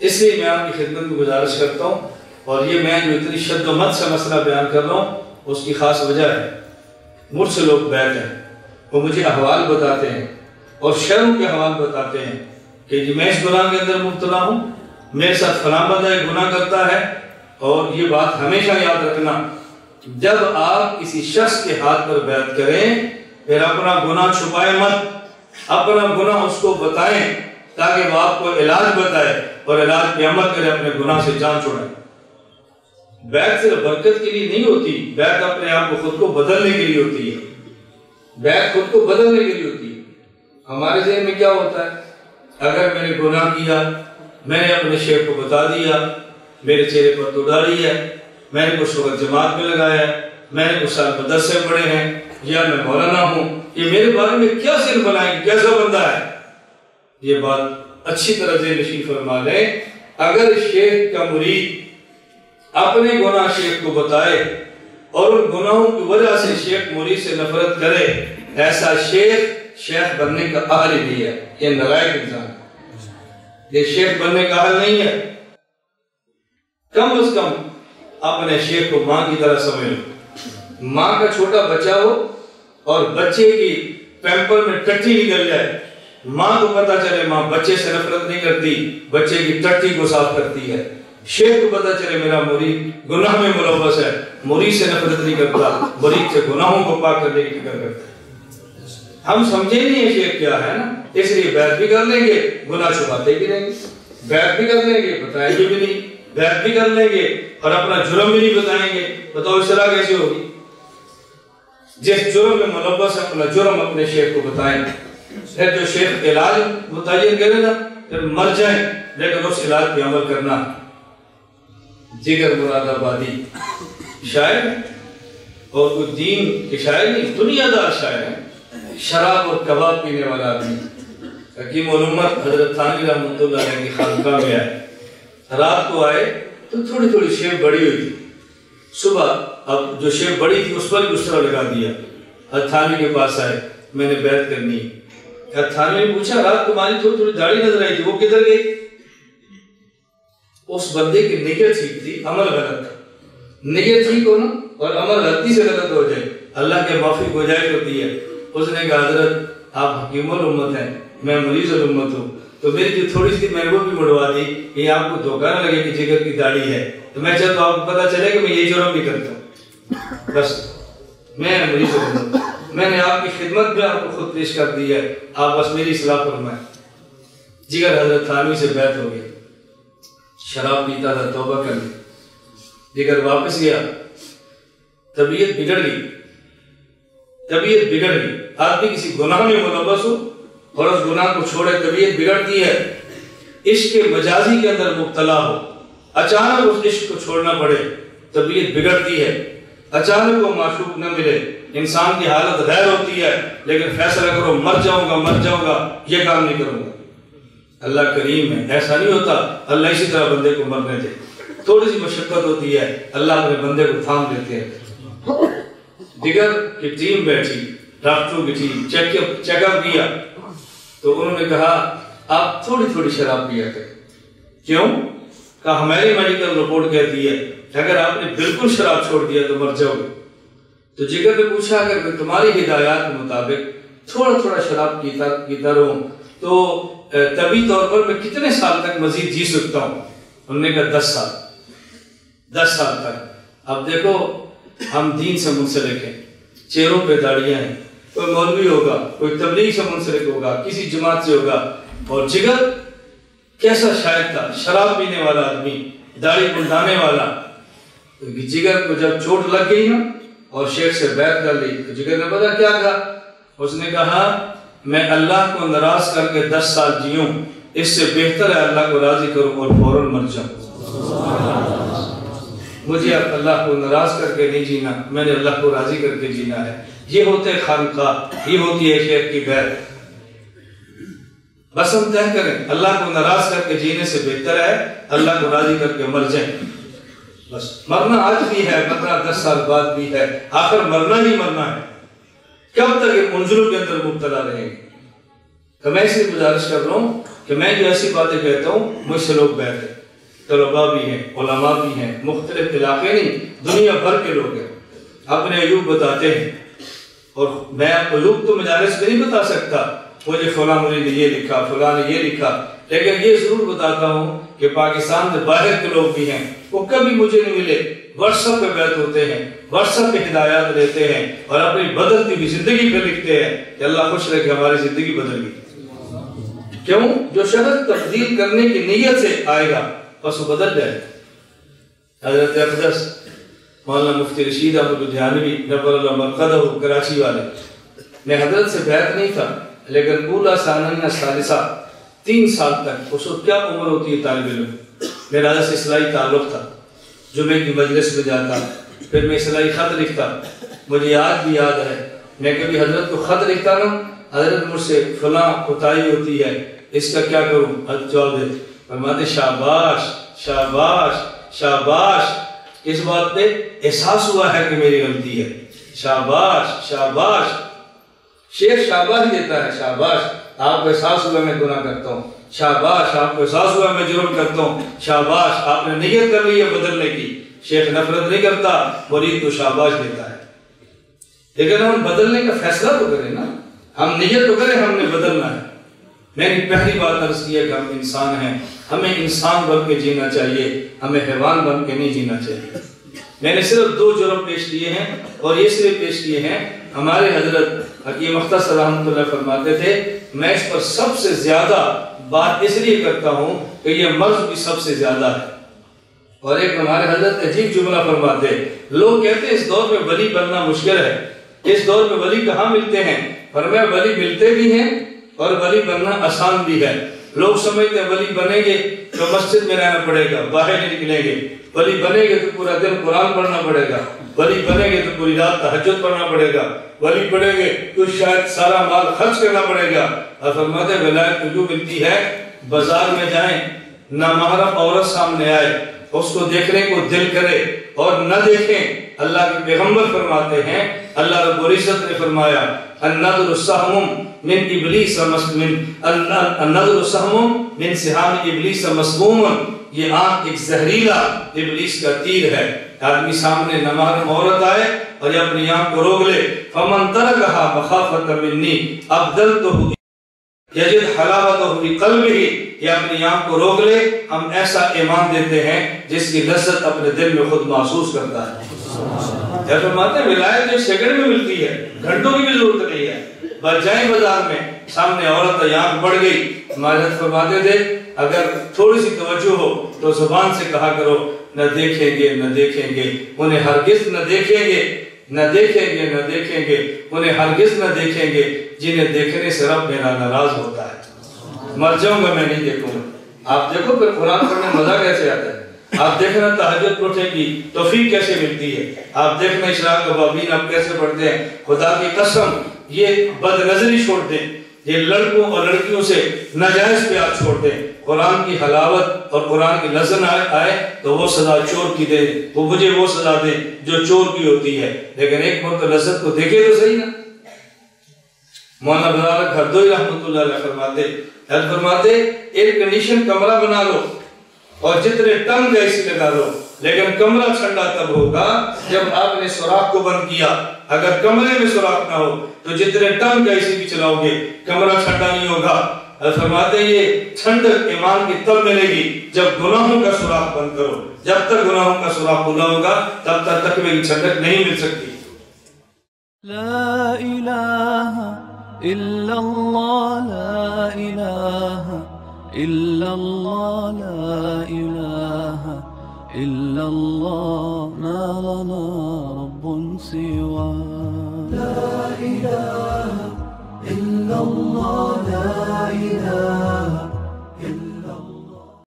اس لیے میں آپ کی خدمت میں گزارش کرتا ہوں، اور یہ میں جو اتنی شد و مت سے مسئلہ بیان کر رہا ہوں اس کی خاص وجہ ہے، مجھ سے لوگ بیٹھ ہیں، وہ مجھے احوال بتاتے ہیں اور شرم کے احوال بتاتے ہیں کہ جی میں اس گناہ کے اندر مبتلا ہوں، میرے ساتھ فلاں بندہ ایک گناہ کرتا ہے۔ اور یہ بات ہمیشہ یاد رکھنا، جب آپ کسی شخص کے ہاتھ پر بیعت کریں پھر اپنا گناہ چھپائیں مت، اپنا گناہ اس کو بتائیں تاکہ وہ آپ کو علاج بتائے اور علاج پہ عمل کرے، اپنے گناہ سے جان چھوڑیں۔ بیعت صرف برکت کے لیے نہیں ہوتی، بیعت اپنے آپ کو خود کو بدلنے کے لیے ہوتی ہے، بیعت خود کو بدلنے کے لیے ہوتی ہے۔ ہمارے ذہن میں کیا ہوتا ہے، اگر میں نے گناہ کیا، میں نے اپنے شیخ کو بتا دیا، میرے چہرے پر تو داڑھی ہے، میں نے کچھ وقت جماعت میں لگایا ہے، میں نے کچھ سال مدرسے پڑھے ہیں، یا میں مولانا ہوں، یہ میرے بارے میں کیا سن بنائیں گے، کیسا بندہ ہے؟ یہ بات اچھی طرح ذہن نشین فرما لیں، اگر شیخ کا مرید اپنے گناہ شیخ کو بتائے اور ان گناہوں کی وجہ سے شیخ مرید سے نفرت کرے، ایسا شیخ بننے کا اہل ہی نہیں ہے، یہ نالائق انسان ہے، یہ شیخ بننے کا اہل نہیں ہے۔ کم از کم اپنے شیخ کو ماں کی طرح سمجھ لو، ماں کا چھوٹا بچہ ہو اور بچے کی پیمپر میں ٹٹی نکل جائے، ماں کو پتا چلے ماں بچے سے نفرت نہیں کرتی، بچے کی ٹٹی کو صاف کرتی ہے۔ شیخ کو پتا چلے میرا مرید گناہ میں ملوث ہے، مرید سے نفرت نہیں کرتا، مرید سے گناہوں کو پاک کرنے کی فکر کرتا ہے۔ ہم سمجھے نہیں ہے شیخ کیا ہے نا، اس لیے بیعت بھی کر لیں گے، گناہ چھپاتے بھی رہیں گے، بیعت بھی کر لیں گے، بتائیں گے بھی نہیں، بیعت بھی کر لیں گے اور اپنا جرم بھی نہیں بتائیں گے۔ بتاؤ اصلاح کیسے ہوگی؟ جس جرم میں ملوث ہے اپنا جرم اپنے شیخ کو بتائیں، پھر جو شیخ علاج متعین کرے نا پھر مر جائیں، لیکن اس علاج پہ عمل کرنا۔ جگر مراد آبادی شاعر اور کوئی دین کے شاعر نہیں، دنیا دار شاعر ہے، شراب اور کباب پینے والا آدمی۔ حکیم الامت حضرت تھانوی رحمۃ اللہ علیہ کی خانقاہ میں آئے، رات کو آئے تو تھوڑی تھوڑی شیب بڑی ہوئی تھی، صبح اب جو شیب بڑی تھی اس پر گسرا لگا دیا۔ حضرت تھانوی کے پاس آئے، میں نے بیعت کرنی ہے۔ حضرت تھانوی نے پوچھا رات تمہاری تھوڑی تھوڑی داڑھی نظر آئی تھی، وہ کدھر گئی؟ اس بندے کی نیت ٹھیک تھی، عمل غلط تھا۔ نیت ٹھیک ہو نا اور عمل غلطی سے غلط ہو جائے، اللہ کے معافی گنجائش ہوتی ہے۔ اس نے کہا حضرت آپ حکیم الامت ہیں، میں مریض الامت ہوں، تو میری جو تھوڑی سی میں نے وہ بھی مڑوا دی کہ آپ کو دھوکہ نہ لگے کہ جگر کی داڑھی ہے، تو میں چاہتا ہوں آپ کو پتا چلے کہ میں یہ جرم بھی کرتا ہوں، بس میں مریض الامت، میں نے آپ کی خدمت میں آپ کو خود پیش کر دی ہے، آپ بس میری اصلاح فرمائیں۔ جگر حضرت تھانوی سے بیعت ہو گیا، شراب پیتا تھا، توبہ کر لی، جگر واپس گیا، طبیعت بگڑ گئی۔ آدمی کسی گناہ میں ملوث ہو اور اس گناہ کو چھوڑے، طبیعت بگڑتی ہے۔ عشق مجازی کے اندر مبتلا ہو، اچانک اس عشق کو چھوڑنا پڑے، طبیعت بگڑتی ہے۔ اچانک وہ معشوق نہ ملے، انسان کی حالت غیر ہوتی ہے، لیکن فیصلہ کرو مر جاؤں گا، یہ کام نہیں کروں گا۔ اللہ کریم ہے، ایسا نہیں ہوتا اللہ اسی طرح بندے کو مرنے دے، تھوڑی سی مشقت ہوتی ہے، اللہ اپنے بندے کو تھام دیتے ہیں۔ دیگر کی ٹیم بیٹھی، ڈاکٹروں کی ٹیم چیک اپ کیا تو انہوں نے کہا آپ تھوڑی تھوڑی شراب پیا کریں۔ کیوں؟ کہا ہماری میڈیکل رپورٹ کہتی ہے اگر آپ نے بالکل شراب چھوڑ دیا تو مر جاؤ گے۔ تو جگر نے پوچھا اگر میں تمہاری ہدایات کے مطابق تھوڑا تھوڑا شراب پیتا رہوں تو طبی طور پر میں کتنے سال تک مزید جی سکتا ہوں؟ انہوں نے کہا 10 سال تک۔ اب دیکھو ہم دین سے منسلک ہیں، چہروں پہ داڑیاں ہیں، کوئی مولوی ہوگا، کوئی تبلیغ سے منسلک ہوگا، کسی جماعت سے ہوگا، اور جگر کیسا شاعر تھا، شراب پینے والا آدمی، داڑھی منڈانے والا۔ جگر کو جب چوٹ لگ گئی نا اور شیخ سے بیعت کر لی تو جگر نے پتا کیا کہا؟ اس نے کہا میں اللہ کو ناراض کر کے 10 سال جیوں، اس سے بہتر ہے اللہ کو راضی کروں اور فوراً مر جاؤں۔ مجھے اب اللہ کو ناراض کر کے نہیں جینا، میں نے اللہ کو راضی کر کے جینا ہے۔ یہ ہوتے خانقاہ، یہ ہوتی ہے شیخ کی بیعت۔ بس ہم طے کریں اللہ کو ناراض کر کے جینے سے بہتر ہے اللہ کو راضی کر کے مر جائیں۔ بس مرنا آج بھی ہے، مرنا 10 سال بعد بھی ہے، آخر مرنا ہی مرنا ہے۔ کب تک ان منزلوں کے اندر مبتلا رہیں گے؟ تو میں اس لیے گزارش کر رہا ہوں کہ میں جو ایسی باتیں کہتا ہوں مجھ سے لوگ بیٹھ ہیں، طلباء بھی ہیں، علماء بھی ہیں، مختلف علاقے نہیں دنیا بھر کے لوگ ہیں، اپنے عیوب بتاتے ہیں، اور میں عیوب تو مجالس میں نہیں بتا سکتا، مجھے فلاں مرید نے یہ لکھا، فلاں نے یہ لکھا، لیکن یہ ضرور بتاتا ہوں کہ پاکستان سے باہر کے لوگ بھی ہیں، وہ کبھی مجھے نہیں ملے، واٹس ایپ پہ بیعت ہوتے ہیں، واٹس ایپ پہ ہدایات لیتے ہیں، اور اپنی بدلتی ہوئی زندگی پہ لکھتے ہیں کہ اللہ خوش رہے کہ ہماری زندگی بدل گئی۔ کیوں؟ جو شخص تبدیل کرنے کی نیت سے آئے گا بس وہ بدل جائے۔ حضرت اقدس مولانا مفتی رشید احمد لدھیانوی نور اللہ مرقدہ کراچی والے، میں حضرت سے بیعت نہیں تھا، لیکن اولا ثانیہ ثالثہ 3 سال تک، اس وقت کیا عمر ہوتی ہے طالب علم، میرا حضرت سے اصلاحی تعلق تھا، جمعے کی مجلس میں جاتا، پھر میں اصلاحی خط لکھتا، مجھے آج بھی یاد ہے، میں کبھی حضرت کو خط لکھتا نا، حضرت مجھ سے فلاں کوتاہی ہوتی ہے، اس کا کیا کروں، حضرت جواب دے فرماتے شاباش شاباش شاباش، اس بات پہ احساس ہوا ہے کہ میری غلطی ہے، شاباش شاباش، شیخ شاباش دیتا ہے، شاباش آپ کو احساس ہوا میں گناہ کرتا ہوں، شاباش آپ کو احساس ہوا میں جرم کرتا ہوں، شاباش آپ نے نیت کر لی ہے بدلنے کی۔ شیخ نفرت نہیں کرتا، مرید کو شاباش دیتا ہے، لیکن ہم بدلنے کا فیصلہ تو کریں نا، ہم نیت تو کریں ہم نے بدلنا ہے۔ میں نے پہلی بات عرض کی ہے کہ ہم انسان ہیں، ہمیں انسان بن کے جینا چاہیے، ہمیں حیوان بن کے نہیں جینا چاہیے۔ میں نے صرف 2 جرم پیش کیے ہیں، اور یہ صرف پیش کیے ہیں، ہمارے حضرت حکیم مختصر رحمۃ اللہ فرماتے تھے میں اس پر سب سے زیادہ بات اس لیے کرتا ہوں کہ یہ مرض بھی سب سے زیادہ ہے۔ اور ایک ہمارے حضرت عجیب جملہ فرماتے، لوگ کہتے ہیں اس دور میں ولی بننا مشکل ہے، اس دور میں ولی کہاں ملتے ہیں؟ فرمایا ولی ملتے بھی ہیں اور ولی بننا آسان بھی ہے۔ لوگ سمجھتے ہیں ولی بنیں گے تو مسجد میں رہنا پڑے گا، باہر نہیں نکلیں گے، ولی بنیں گے تو پورا دن قرآن پڑھنا پڑے گا، ولی بنیں گے تو پوری رات تہجد پڑھنا پڑے گا، ولی بنیں گے تو شاید سارا مال خرچ کرنا پڑے گا۔ اور فرماتے ہیں ولایت کو جو ملتی ہے، بازار میں جائیں، نامحرم عورت سامنے آئے، اس کو دیکھنے کو دل کرے اور نہ دیکھیں۔ اللہ کے پیغمبر فرماتے ہیں، اللہ رب العزت نے فرمایا النظر سہم من ابلیس النظر سہم من سہام ابلیس مسموم، یہ آنکھ ایک زہریلا ابلیس کا تیر ہے۔ آدمی سامنے نامحرم عورت آئے اور یہ اپنی آنکھ کو روک لے، فمن ترکہا مخافۃ منی ابدلتہ یجد حلاوتہ فی قلبہ، یہ اپنی آنکھ کو روک لے، ہم ایسا ایمان دیتے ہیں جس کی لذت اپنے دل میں خود محسوس کرتا ہے۔ جب فرماتے ہیں ولایت جو سیکنڈ میں ملتی ہے، گھنٹوں کی بھی ضرورت نہیں ہے، بس جائیں بازار میں، سامنے عورت ہے، آنکھ بڑھ گئی، ہمارے حضرت فرماتے تھے اگر تھوڑی سی توجہ ہو تو زبان سے کہا کرو نہ دیکھیں گے نہ دیکھیں گے، انہیں ہرگز نہ دیکھیں گے، نہ دیکھیں گے نہ دیکھیں گے، انہیں ہرگز نہ دیکھیں گے، جنہیں دیکھنے سے رب میرا ناراض ہوتا ہے۔ مر جاؤں گا میں نہیں دیکھوں گا۔ آپ دیکھو پھر قرآن پڑھنے مزہ کیسے آتا ہے، آپ دیکھنا تہجد اٹھے کی توفیق کیسے ملتی ہے، آپ دیکھنا اشراق ابابین آپ کیسے پڑھتے ہیں۔ خدا کی قسم یہ بد نظری چھوڑ دیں، یہ لڑکوں اور لڑکیوں سے ناجائز پیار چھوڑ دیں، قرآن کی حلاوت اور قرآن کی لذت آئے تو وہ سزا چور کی دے، وہ مجھے وہ سزا دے جو چور کی ہوتی ہے، لیکن ایک مرتبہ لذت کو دیکھے تو صحیح نا۔ مولانا بزرگ گھردوئی رحمۃ اللہ علیہ فرماتے ایئر کنڈیشن کمرہ بنا لو اور جتنے ٹن کا اے سی لگا لو، لیکن کمرہ ٹھنڈا تب ہوگا جب آپ نے سوراخ کو بند کیا۔ اگر کمرے میں سوراخ نہ ہو تو جتنے ٹن کا اے سی بھی چلاؤ گے کمرہ ٹھنڈا نہیں ہوگا۔ فرماتے ہیں یہ ٹھنڈک ایمان کی تب ملے گی جب گناہوں کا سوراخ بند کرو، جب تک گناہوں کا سوراخ کھلا ہوگا تب تک تقوی کی ٹھنڈک نہیں مل سکتی۔ لا الہ الا اللہ، لا الہ الا اللہ، لا الہ الا اللہ، ما لنا رب سوا۔ لا الہ الا اللہ، لا الہ